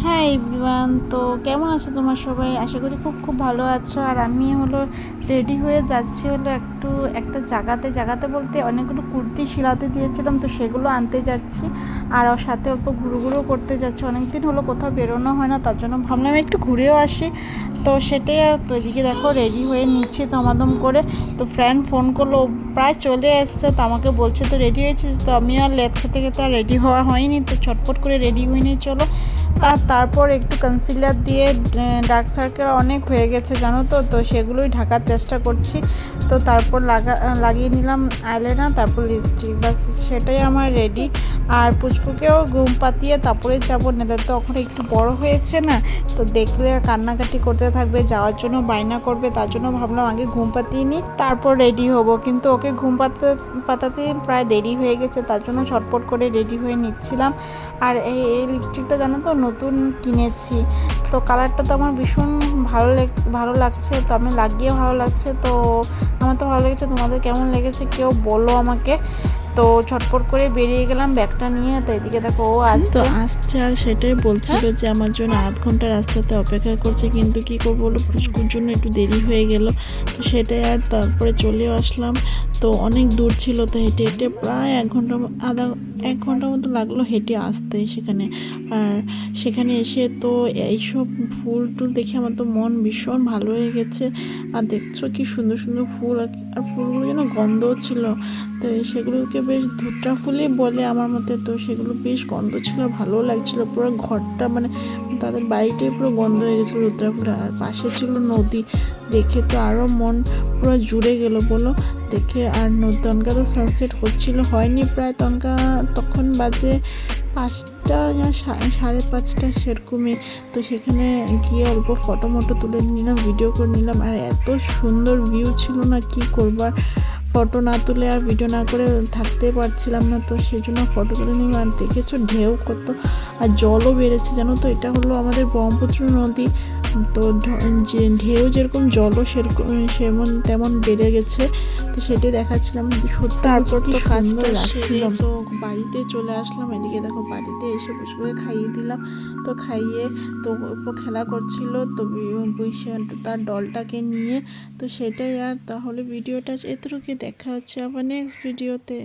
হ্যাঁ এভরিওয়ান, তো কেমন আছো তোমার সবাই? আশা করি খুব খুব ভালো আছো। আর আমি রেডি হয়ে যাচ্ছি একটা জায়গাতে বলতে অনেকগুলো কুর্তি সিলাতে দিয়েছিলাম, তো সেগুলো আনতে যাচ্ছি। আর ওর সাথে অল্প ঘুরো করতে যাচ্ছি। অনেকদিন হলো কোথাও বেরোনো হয় না, তার জন্য ভাবলাম একটু ঘুরেও আসি। তো সেটাই। আর তো এদিকে দেখো রেডি হয়ে নিচ্ছি ধমাধম করে। তো ফ্রেন্ড ফোন করলো, প্রায় চলে এসছে, তো আমাকে বলছে তো রেডি হয়েছিস? তো আমি আর লেট খেতে খেতে আর রেডি হওয়া হয়নি, তো ছটপট করে রেডি হয়ে নিয়ে চলো। তারপর একটু কনসিলার দিয়ে ডার্ক সার্কেল অনেক হয়ে গেছে জানো তো, তো সেগুলোই ঢাকার চেষ্টা করছি। তো তারপর লাগিয়ে নিলাম আইলাইনার, তারপর লিপস্টিক, বাস সেটাই আমার রেডি। আর পুচকুকেও ঘুম পাতিয়ে তারপরে যাবো, নেলে তো এখন একটু বড় হয়েছে না, তো দেখলে কান্নাকাটি করতে থাকবে, যাওয়ার জন্য বায়না করবে। তার জন্য ভাবলাম আগে ঘুম পাতিয়ে নিই, তারপর রেডি হব। কিন্তু ওকে ঘুম পাতাতে প্রায় দেরি হয়ে গেছে, তার জন্য ছটপট করে রেডি হয়ে নিচ্ছিলাম। আর এই লিপস্টিকটা জানো তো নতুন কিনেছি, তো কালারটা তো আমার ভীষণ ভালো লাগছে, তো আমি লাগিয়ে ভালো লাগছে। তো আমার তো ভালো লেগেছে, তোমাদের কেমন লেগেছে কেউ বলো আমাকে। তো ছটপট করে বেরিয়ে গেলাম ব্যাগটা নিয়ে। তো এদিকে দেখো ও আসছে আর সেটাই বলছিল যে আমার জন্য আধ ঘন্টা রাস্তাতে অপেক্ষা করছে, কিন্তু কি করবো বলো, পুচকুর জন্য একটু দেরি হয়ে গেল। তো সেটাই। আর তারপরে চলেও আসলাম। তো অনেক দূর ছিল, তো হেঁটে হেঁটে প্রায় এক ঘন্টা মতো লাগলো হেঁটে আসতে সেখানে। আর সেখানে এসে তো এইসব ফুল টুল দেখে আমার তো মন ভীষণ ভালো হয়ে গেছে। আর দেখছো কি সুন্দর সুন্দর ফুল, আর ফুলগুলো যেন গন্ধও ছিল। তো সেগুলোকে বেশ ধুট্টা ফুলই বলে আমার মতে, তো সেগুলো বেশ গন্ধ ছিল, ভালোও লাগছিল। পুরো ঘরটা মানে তাদের বাড়িটাই পুরো গন্ধ হয়ে গেছিলো ধুট্টা ফুলে। আর পাশে ছিল নদী, দেখে তো আরও মন পুরো জুড়ে গেল বলো দেখে। আর তনকা তো সানসেট হয়নি প্রায়, তখন বাজে 5টা বা 5:30 সেরকমই। তো সেখানে গিয়ে অল্প ফটো তুলে নিলাম, ভিডিও করে নিলাম। আর এত সুন্দর ভিউ ছিল না, কি করবার, ফটো না তুলে আর ভিডিও না করে থাকতে পারছিলাম না। তো সেই জন্য ফটো তুলে নিলাম। আর দেখেছো ঢেউ কত, আর জলও বেড়েছে জানো তো। এটা হলো আমাদের ব্রহ্মপুত্র নদী, তো যে ঢেউ যেরকম জলও সেরকম তেমন বেড়ে গেছে। তো সেটাই দেখাচ্ছিলাম, সত্যি তারপর তো কাজটা লাগছিল। তো বাড়িতে চলে আসলাম। এদিকে দেখো বাড়িতে এসে পুষ্পকে খাইয়ে দিলাম। তো খাইয়ে তো অল্প খেলা করছিল, তো বসে তার ডলটাকে নিয়ে। তো সেটাই। আর তাহলে ভিডিওটা এতটুকু, দেখা হচ্ছে আবার নেক্সট ভিডিওতে।